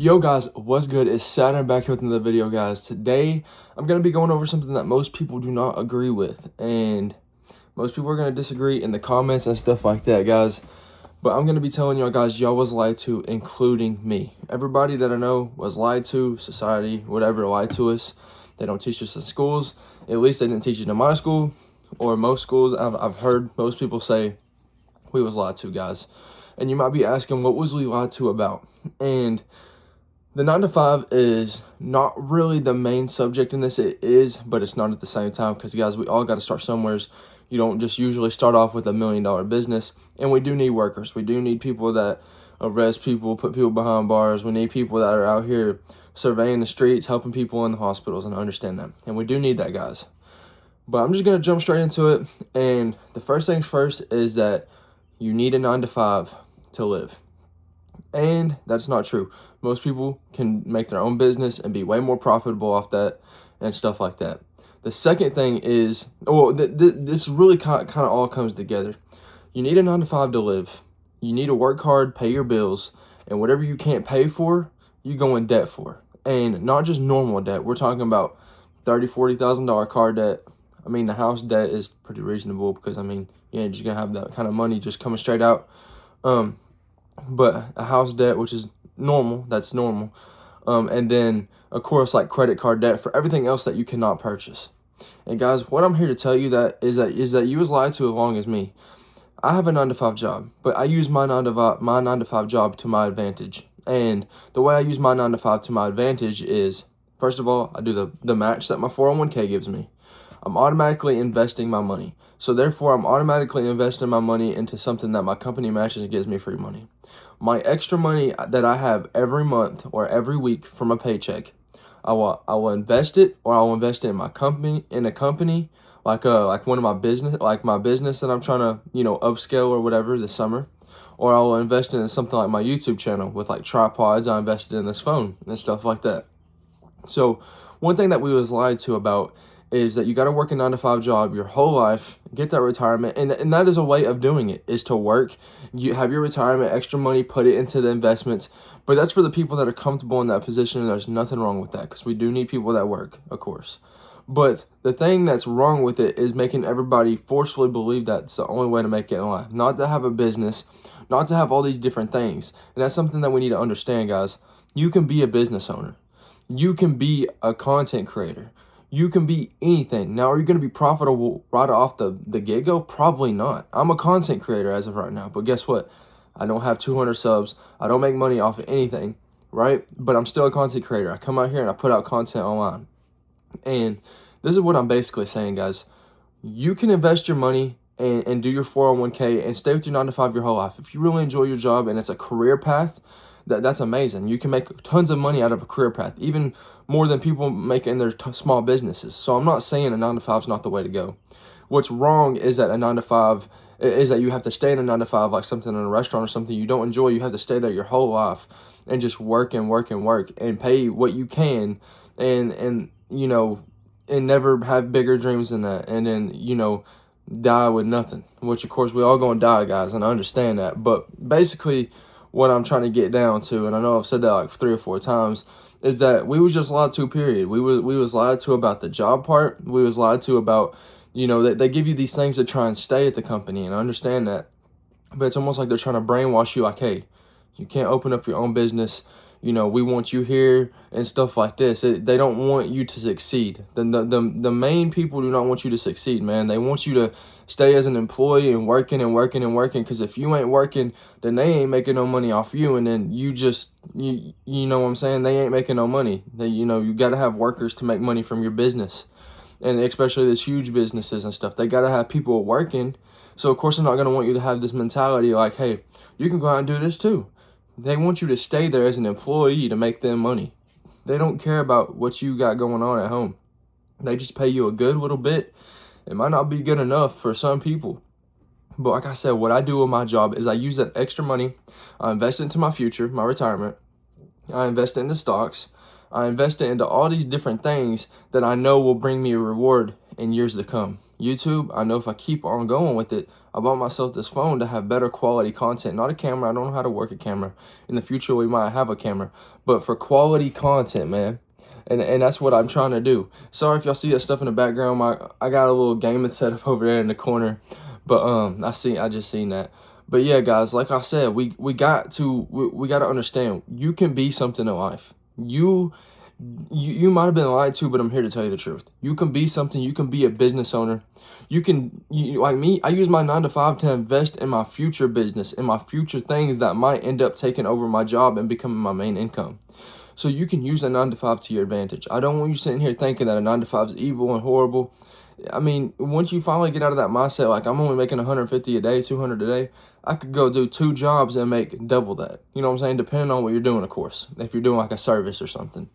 Yo guys, what's good? It's Saturn back here with another video, guys. Today, I'm going to be going over something that most people do not agree with, and most people are going to disagree in the comments and stuff like that, guys. But I'm going to be telling y'all guys, y'all was lied to, including me. Everybody that I know was lied to, society, whatever, lied to us. They don't teach us in schools. At least they didn't teach it in my school, or most schools. I've heard most people say we was lied to, guys. And you might be asking, what was we lied to about? And the 9 to 5 is not really the main subject in this. It is, but it's not at the same time, because guys, we all got to start somewhere. You don't just usually start off with $1 million business, and we do need workers. We do need people that arrest people, put people behind bars. We need people that are out here surveying the streets, helping people in the hospitals, and I understand that. And we do need that, guys. But I'm just going to jump straight into it. And the first things first is that you need a 9 to 5 to live. And that's not true. Most people can make their own business and be way more profitable off that and stuff like that. The second thing is, this really kind of all comes together. You need a 9 to 5 to live. You need to work hard, pay your bills, and whatever you can't pay for, you go in debt for. And not just normal debt. We're talking about $30,000, $40,000 car debt. I mean, the house debt is pretty reasonable because, I mean, you're just going to have that kind of money just coming straight out. But a house debt, which is normal, that's normal. And then, of course, like credit card debt for everything else that you cannot purchase. And guys, what I'm here to tell you is that you was lied to as long as me. I have a 9 to 5 job, but I use my 9 to 5 job to my advantage. And the way I use my 9 to 5 to my advantage is, first of all, I do the match that my 401k gives me. I'm automatically investing my money. So therefore, I'm automatically investing my money into something that my company matches and gives me free money. My extra money that I have every month or every week from a paycheck, I will invest it, or I will invest it in a company like one of my business, like my business that I'm trying to, upscale or whatever this summer. Or I will invest in something like my YouTube channel with like tripods. I invested in this phone and stuff like that. So one thing that we was lied to about is that you got to work a 9 to 5 job your whole life, get that retirement, and that is a way of doing it, is to work. You have your retirement, extra money, put it into the investments. But that's for the people that are comfortable in that position, and there's nothing wrong with that, because we do need people that work, of course. But the thing that's wrong with it is making everybody forcefully believe that's the only way to make it in life. Not to have a business, not to have all these different things. And that's something that we need to understand, guys. You can be a business owner. You can be a content creator. You can be anything. Now, are you going to be profitable right off the get-go? Probably not. I'm a content creator as of right now, but guess what? I don't have 200 subs. I don't make money off of anything, right? But I'm still a content creator. I come out here and I put out content online. And this is what I'm basically saying, guys. You can invest your money and do your 401k and stay with your 9 to 5 your whole life. If you really enjoy your job and it's a career path, that's amazing. You can make tons of money out of a career path, even more than people make in their small businesses. So I'm not saying a 9 to 5 is not the way to go. What's wrong is that a 9 to 5 is that you have to stay in a 9 to 5 like something in a restaurant or something you don't enjoy. You have to stay there your whole life and just work and work and work and pay what you can and never have bigger dreams than that, and then die with nothing, which of course we all gonna die, guys, and I understand that. But basically what I'm trying to get down to, and I know I've said that like 3 or 4 times, is that we was just lied to, period. We was lied to about the job part. We was lied to about, they give you these things to try and stay at the company, and I understand that. But it's almost like they're trying to brainwash you, like, hey, you can't open up your own business. We want you here and stuff like this. They don't want you to succeed. The main people do not want you to succeed, man. They want you to stay as an employee and working and working and working, because if you ain't working, then they ain't making no money off you, and then you know what I'm saying? They ain't making no money. You got to have workers to make money from your business, and especially these huge businesses and stuff. They got to have people working. So of course they're not going to want you to have this mentality like, hey, you can go out and do this too. They want you to stay there as an employee to make them money. They don't care about what you got going on at home. They just pay you a good little bit. It might not be good enough for some people. But like I said, what I do with my job is I use that extra money. I invest it into my future, my retirement. I invest it into stocks. I invest it into all these different things that I know will bring me a reward in years to come. YouTube, I know if I keep on going with it, I bought myself this phone to have better quality content, not a camera. I don't know how to work a camera. In the future, we might have a camera, but for quality content, man. And that's what I'm trying to do. Sorry if y'all see that stuff in the background. I got a little gaming setup over there in the corner, but I just seen that. But yeah, guys, like I said, we got to understand you can be something in life. You might have been lied to, but I'm here to tell you the truth. You can be something. You can be a business owner. Like me, I use my 9 to 5 to invest in my future business, in my future things that might end up taking over my job and becoming my main income. So you can use a 9 to 5 to your advantage. I don't want you sitting here thinking that a 9 to 5 is evil and horrible. I mean, once you finally get out of that mindset, like I'm only making 150 a day, 200 a day, I could go do 2 jobs and make double that. You know what I'm saying? Depending on what you're doing, of course. If you're doing like a service or something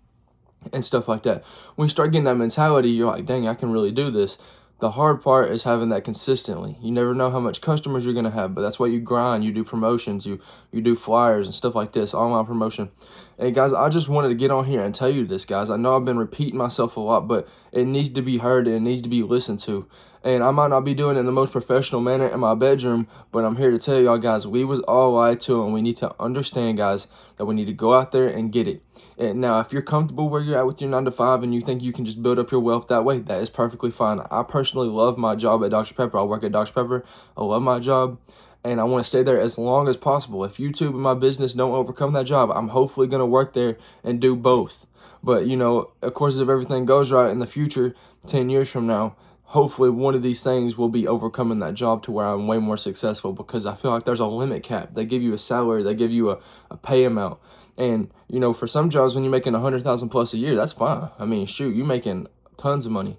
and stuff like that. When you start getting that mentality, you're like, dang, I can really do this. The hard part is having that consistently. You never know how much customers you're going to have, but that's why you grind. You do promotions, you do flyers and stuff like this, online promotion. And guys, I just wanted to get on here and tell you this, guys. I know I've been repeating myself a lot, but it needs to be heard and it needs to be listened to. And I might not be doing it in the most professional manner in my bedroom, but I'm here to tell y'all, guys, we was all lied to, and we need to understand, guys, that we need to go out there and get it. And now, if you're comfortable where you're at with your 9 to 5 and you think you can just build up your wealth that way, that is perfectly fine. I personally love my job at Dr. Pepper. I work at Dr. Pepper. I love my job, and I want to stay there as long as possible. If YouTube and my business don't overcome that job, I'm hopefully going to work there and do both. But, you know, of course, if everything goes right in the future, 10 years from now, hopefully one of these things will be overcoming that job to where I'm way more successful, because I feel like there's a limit cap. They give you a salary, they give you a pay amount. And, you know, for some jobs, when you're making 100,000 plus a year, that's fine. I mean, shoot, you're making tons of money.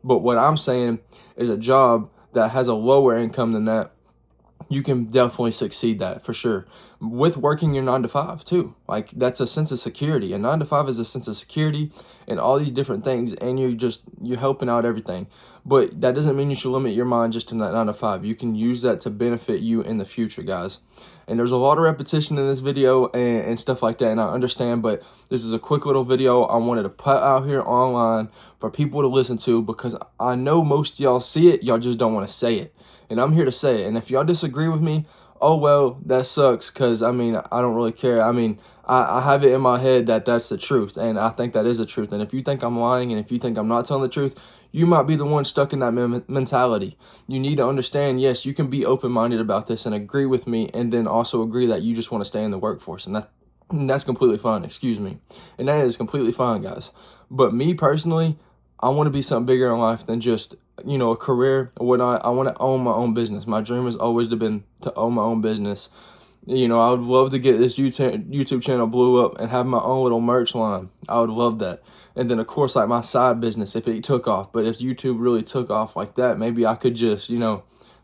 But what I'm saying is a job that has a lower income than that, you can definitely succeed that for sure. With working your 9 to 5 too. Like, that's a sense of security. And 9 to 5 is a sense of security and all these different things. And you're helping out everything. But that doesn't mean you should limit your mind just to that 9 to 5. You can use that to benefit you in the future, guys. And there's a lot of repetition in this video and stuff like that, and I understand, but this is a quick little video I wanted to put out here online for people to listen to, because I know most of y'all see it, y'all just don't want to say it. And I'm here to say it. And if y'all disagree with me, oh well, that sucks, because I mean, I don't really care. I mean, I have it in my head that that's the truth, and I think that is the truth. And if you think I'm lying and if you think I'm not telling the truth, you might be the one stuck in that mentality. You need to understand, yes, you can be open-minded about this and agree with me, and then also agree that you just want to stay in the workforce, and that's completely fine, excuse me. And that is completely fine, guys. But me personally, I want to be something bigger in life than just, you know, a career or whatnot. I want to own my own business. My dream has always been to own my own business. You know, I would love to get this YouTube channel blew up and have my own little merch line. I would love that. And then, of course, like my side business, if it took off. But if YouTube really took off like that, maybe I could just, you know,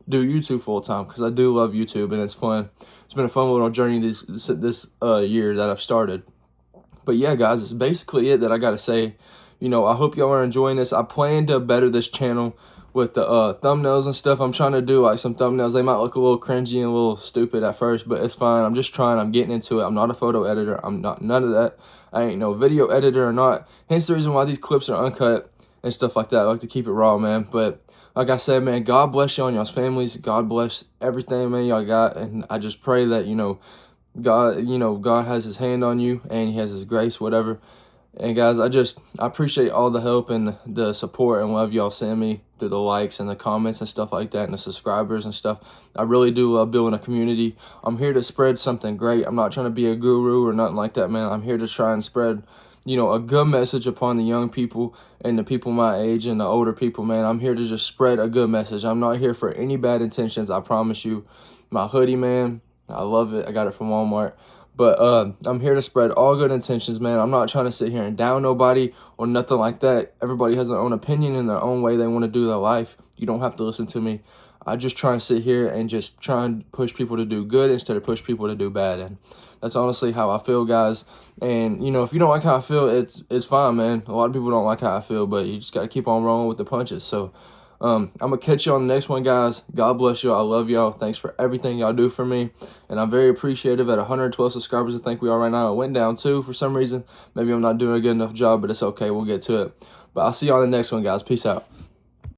do YouTube full time, because I do love YouTube and it's fun. It's been a fun little journey this year that I've started. But yeah, guys, it's basically it that I got to say. You know, I hope y'all are enjoying this. I plan to better this channel with the thumbnails and stuff. I'm trying to do like some thumbnails. They might look a little cringy and a little stupid at first, but it's fine. I'm just trying. I'm getting into it. I'm not a photo editor. I'm not none of that. I ain't no video editor or not. Hence the reason why these clips are uncut and stuff like that. I like to keep it raw, man. But like I said, man, God bless y'all and y'all's families. God bless everything, man, y'all got. And I just pray that, God has his hand on you and he has his grace, whatever. And guys, I appreciate all the help and the support and love y'all send me through the likes and the comments and stuff like that, and the subscribers and stuff. I really do love building a community. I'm here to spread something great. I'm not trying to be a guru or nothing like that, man. I'm here to try and spread, a good message upon the young people and the people my age and the older people, man. I'm here to just spread a good message. I'm not here for any bad intentions, I promise you. My hoodie, man, I love it. I got it from Walmart. But I'm here to spread all good intentions, man. I'm not trying to sit here and down nobody or nothing like that. Everybody has their own opinion and their own way they want to do their life. You don't have to listen to me. I just try and sit here and just try and push people to do good instead of push people to do bad. And that's honestly how I feel, guys. And, if you don't like how I feel, it's fine, man. A lot of people don't like how I feel, but you just got to keep on rolling with the punches. So I'm going to catch you on the next one, guys. God bless you. I love y'all. Thanks for everything y'all do for me. And I'm very appreciative. At 112 subscribers, I think we are right now. It went down 2 for some reason. Maybe I'm not doing a good enough job, but it's okay. We'll get to it. But I'll see you on the next one, guys. Peace out.